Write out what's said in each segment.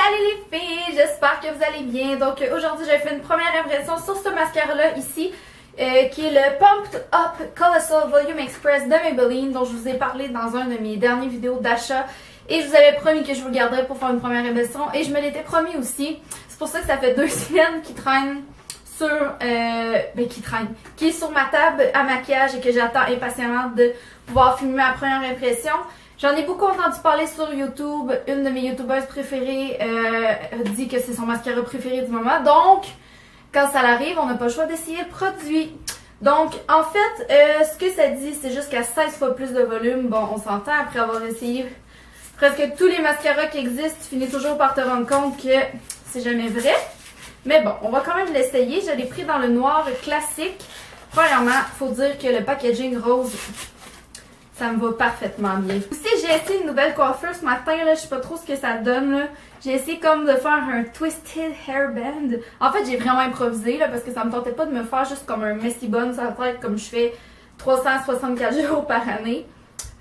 Salut les filles, j'espère que vous allez bien. Donc aujourd'hui j'ai fait une première impression sur ce mascara là ici qui est le Pumped Up Colossal Volume Express de Maybelline dont je vous ai parlé dans un de mes dernières vidéos d'achat et je vous avais promis que je vous le garderais pour faire une première impression et je me l'étais promis aussi. C'est pour ça que ça fait 2 semaines qu'il traîne sur qui est sur ma table à maquillage et que j'attends impatiemment de pouvoir filmer ma première impression. J'en ai beaucoup entendu parler sur YouTube. Une de mes youtubeuses préférées dit que c'est son mascara préféré du moment. Donc, quand ça arrive, on n'a pas le choix d'essayer le produit. Donc, en fait, ce que ça dit, c'est jusqu'à 16 fois plus de volume. Bon, on s'entend après avoir essayé presque tous les mascaras qui existent. Tu finis toujours par te rendre compte que c'est jamais vrai. Mais bon, on va quand même l'essayer. Je l'ai pris dans le noir classique. Premièrement, il faut dire que le packaging rose... ça me va parfaitement bien. Aussi, j'ai essayé une nouvelle coiffure ce matin, là, je sais pas trop ce que ça donne, là. J'ai essayé comme de faire un twisted hairband. En fait, j'ai vraiment improvisé, là, parce que ça me tentait pas de me faire juste comme un messy bun sur la tête, comme je fais 364 jours par année.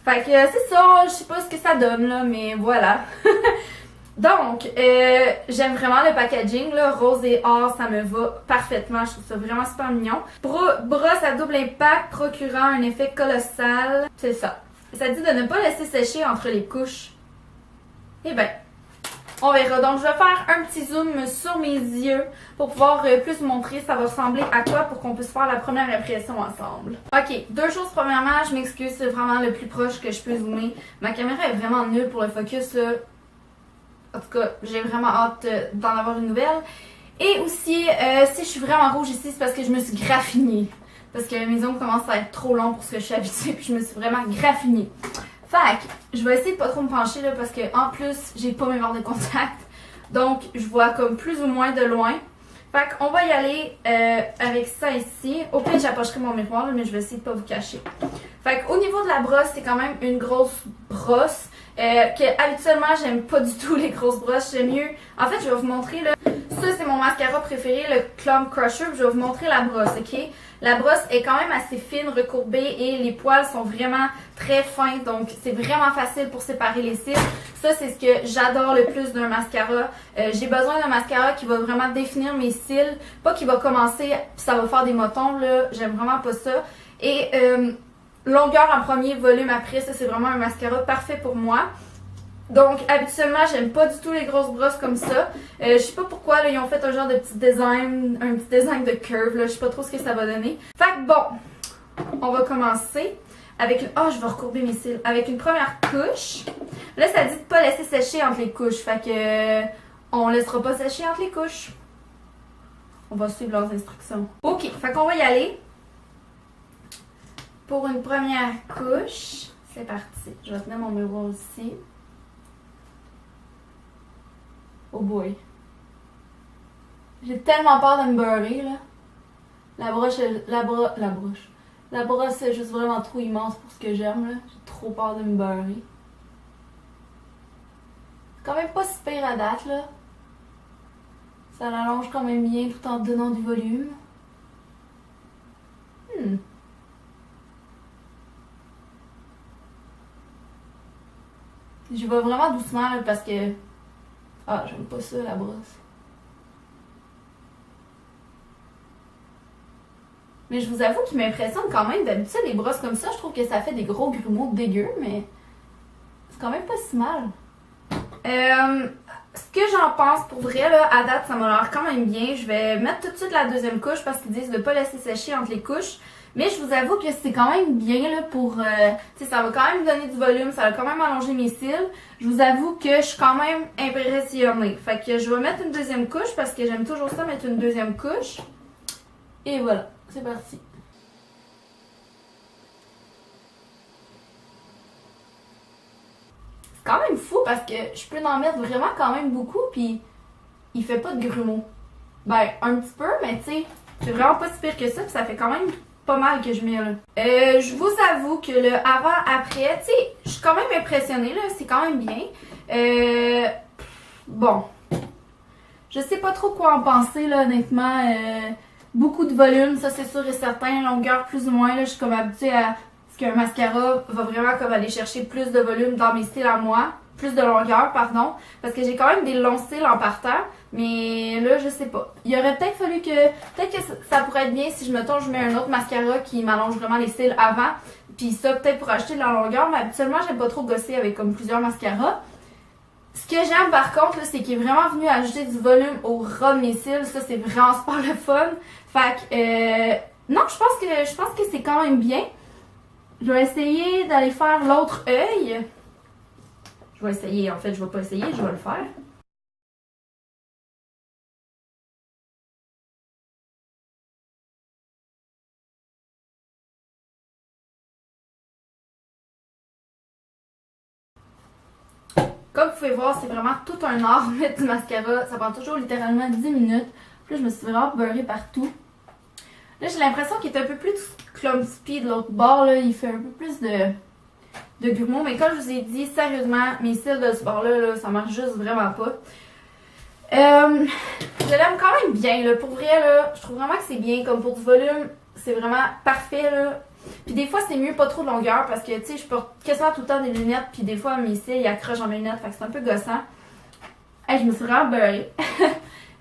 Fait que c'est ça, je sais pas ce que ça donne, là, mais voilà. Donc, j'aime vraiment le packaging, là, rose et or, ça me va parfaitement, je trouve ça vraiment super mignon. Brosse à double impact procurant un effet colossal, c'est ça. Ça dit de ne pas laisser sécher entre les couches. Eh ben, on verra. Donc, je vais faire un petit zoom sur mes yeux pour pouvoir plus vous montrer ça va ressembler à quoi pour qu'on puisse faire la première impression ensemble. Ok, 2 choses. Premièrement, je m'excuse, c'est vraiment le plus proche que je peux zoomer. Ma caméra est vraiment nulle pour le focus, là. En tout cas, j'ai vraiment hâte d'en avoir une nouvelle. Et aussi, si je suis vraiment rouge ici, c'est parce que je me suis graffinée. Parce que mes ongles commencent à être trop longs pour ce que je suis habituée, puis je me suis vraiment graffinée. Fait que, je vais essayer de pas trop me pencher là, parce que en plus, j'ai pas mes verres de contact. Donc, je vois comme plus ou moins de loin. Fait qu'on va y aller avec ça ici. Au pire, j'approcherai mon miroir, là, mais je vais essayer de pas vous cacher. Fait qu'au niveau de la brosse, c'est quand même une grosse brosse. Que habituellement j'aime pas du tout les grosses brosses, j'aime mieux. En fait, je vais vous montrer là. Ça, c'est mon mascara préféré, le Clump Crusher. Je vais vous montrer la brosse, ok? La brosse est quand même assez fine, recourbée et les poils sont vraiment très fins. Donc, c'est vraiment facile pour séparer les cils. Ça, c'est ce que j'adore le plus d'un mascara. J'ai besoin d'un mascara qui va vraiment définir mes cils. Pas qui va commencer, puis ça va faire des motons, là. J'aime vraiment pas ça. Et longueur en premier, volume après, ça c'est vraiment un mascara parfait pour moi. Donc habituellement j'aime pas du tout les grosses brosses comme ça. Je sais pas pourquoi là, ils ont fait un genre de petit design, un petit design de curve là, je sais pas trop ce que ça va donner. Fait que bon, on va commencer avec une... Oh, je vais recourber mes cils. Avec une première couche. Là ça dit de pas laisser sécher entre les couches, fait que on laissera pas sécher entre les couches. On va suivre leurs instructions. Ok, fait qu'on va y aller. Pour une première couche, c'est parti. Je vais tenir mon miroir ici. Oh boy. J'ai tellement peur de me beurrer, là. La brosse est juste vraiment trop immense pour ce que j'aime, là. J'ai trop peur de me beurrer. C'est quand même pas si pire à date, là. Ça l'allonge quand même bien tout en donnant du volume. Je vais vraiment doucement là, parce que... Ah, j'aime pas ça, la brosse. Mais je vous avoue qu'il m'impressionne quand même. D'habitude, les brosses comme ça, je trouve que ça fait des gros grumeaux dégueux, mais... c'est quand même pas si mal. Ce que j'en pense, pour vrai, là, à date, ça m'a l'air quand même bien. Je vais mettre tout de suite la deuxième couche parce qu'ils disent de pas laisser sécher entre les couches. Mais je vous avoue que c'est quand même bien là pour... tu sais, ça va quand même donner du volume, ça va quand même allonger mes cils. Je vous avoue que je suis quand même impressionnée. Fait que je vais mettre une deuxième couche parce que j'aime toujours ça, mettre une deuxième couche. Et voilà, c'est parti. C'est quand même fou parce que je peux en mettre vraiment quand même beaucoup puis il fait pas de grumeaux. Ben, un petit peu, mais tu sais, c'est vraiment pas si pire que ça puis ça fait quand même... pas mal que je mets là. Je vous avoue que le avant-après, tu sais, je suis quand même impressionnée là, c'est quand même bien. Bon. Je sais pas trop quoi en penser là, honnêtement. Beaucoup de volume, ça c'est sûr et certain. Longueur plus ou moins, là, je suis comme habituée à ce qu'un mascara va vraiment comme aller chercher plus de volume dans mes styles à moi. plus de longueur, pardon, parce que j'ai quand même des longs cils en partant, mais là, je sais pas. Il aurait peut-être fallu que, peut-être que ça pourrait être bien si je je mets un autre mascara qui m'allonge vraiment les cils avant, puis ça, peut-être pour acheter de la longueur, mais habituellement, j'aime pas trop gosser avec comme plusieurs mascaras. Ce que j'aime par contre, c'est qu'il est vraiment venu ajouter du volume au ras de mes cils, ça, c'est vraiment super le fun. Fait que, non, je pense que c'est quand même bien. Je vais essayer d'aller faire l'autre œil. Je vais essayer, en fait, je vais pas essayer, je vais le faire. Comme vous pouvez voir, c'est vraiment tout un art mettre du mascara. Ça prend toujours littéralement 10 minutes. Puis là, je me suis vraiment beurrée partout. Là, j'ai l'impression qu'il est un peu plus clumpy de l'autre bord. Là. Il fait un peu plus de grumeaux. Mais comme je vous ai dit, sérieusement, mes cils de ce bord-là, là, ça marche juste vraiment pas. Je l'aime quand même bien. Là. Pour vrai, là, je trouve vraiment que c'est bien. Comme pour du volume, c'est vraiment parfait. Là. Puis des fois, c'est mieux pas trop de longueur parce que, tu sais, je porte quasiment tout le temps des lunettes. Puis des fois, mes cils, ils accrochent dans mes lunettes. Fait que c'est un peu gossant. Hey, je me suis vraiment beurrée.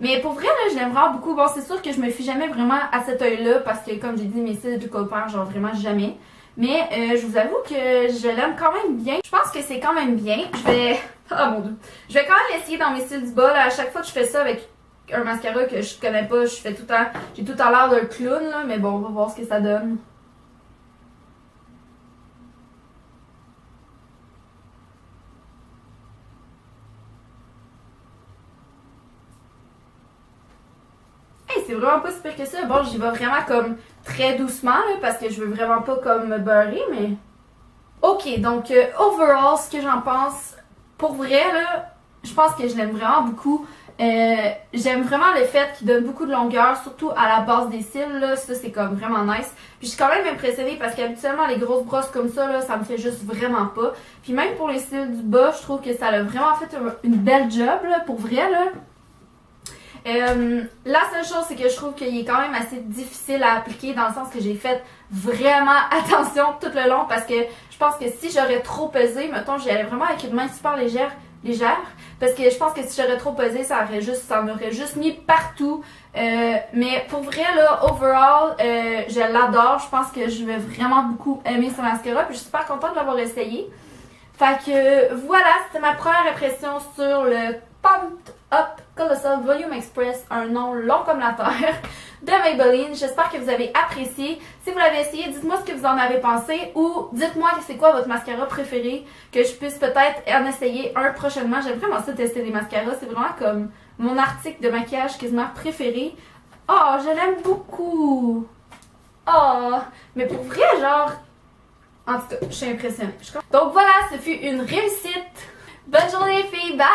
Mais pour vrai, là, je l'aime vraiment beaucoup. Bon, c'est sûr que je me fie jamais vraiment à cet œil-là parce que, comme j'ai dit, mes cils du copain, genre vraiment jamais. Mais je vous avoue que je l'aime quand même bien. Je pense que c'est quand même bien. Je vais... Oh mon dieu. Je vais quand même essayer dans mes cils du bas. Là, à chaque fois que je fais ça avec un mascara que je connais pas, je fais tout le temps... J'ai tout le temps l'air d'un clown, là. Mais bon, on va voir ce que ça donne. Hey, c'est vraiment pas si pire que ça. Bon, j'y vais vraiment comme très doucement, là, parce que je veux vraiment pas comme me beurrer, mais... Ok, donc overall, ce que j'en pense, pour vrai, là, je pense que je l'aime vraiment beaucoup. J'aime vraiment le fait qu'il donne beaucoup de longueur, surtout à la base des cils, là, ça c'est comme vraiment nice. Puis je suis quand même impressionnée parce qu'habituellement les grosses brosses comme ça, là, ça me fait juste vraiment pas. Puis même pour les cils du bas, je trouve que ça a vraiment fait une belle job, là, pour vrai, là. La seule chose, c'est que je trouve qu'il est quand même assez difficile à appliquer dans le sens que j'ai fait vraiment attention tout le long parce que je pense que si j'aurais trop pesé, mettons, j'y allais vraiment avec une main super légère, parce que je pense que si j'aurais trop pesé, ça m'aurait juste mis partout. Mais pour vrai, là, overall, je l'adore. Je pense que je vais vraiment beaucoup aimer ce mascara, puis je suis super contente de l'avoir essayé. Fait que voilà, c'était ma première impression sur le Pumped Up Colossal Volume Express, un nom long comme la terre, de Maybelline. J'espère que vous avez apprécié. Si vous l'avez essayé, dites-moi ce que vous en avez pensé ou dites-moi c'est quoi votre mascara préféré, que je puisse peut-être en essayer un prochainement. J'aime vraiment ça tester des mascaras. C'est vraiment comme mon article de maquillage quasiment préféré. Oh, je l'aime beaucoup. Oh, mais pour vrai, genre... En tout cas, je suis impressionnée. Donc voilà, ce fut une réussite. Bonne journée les filles, bye!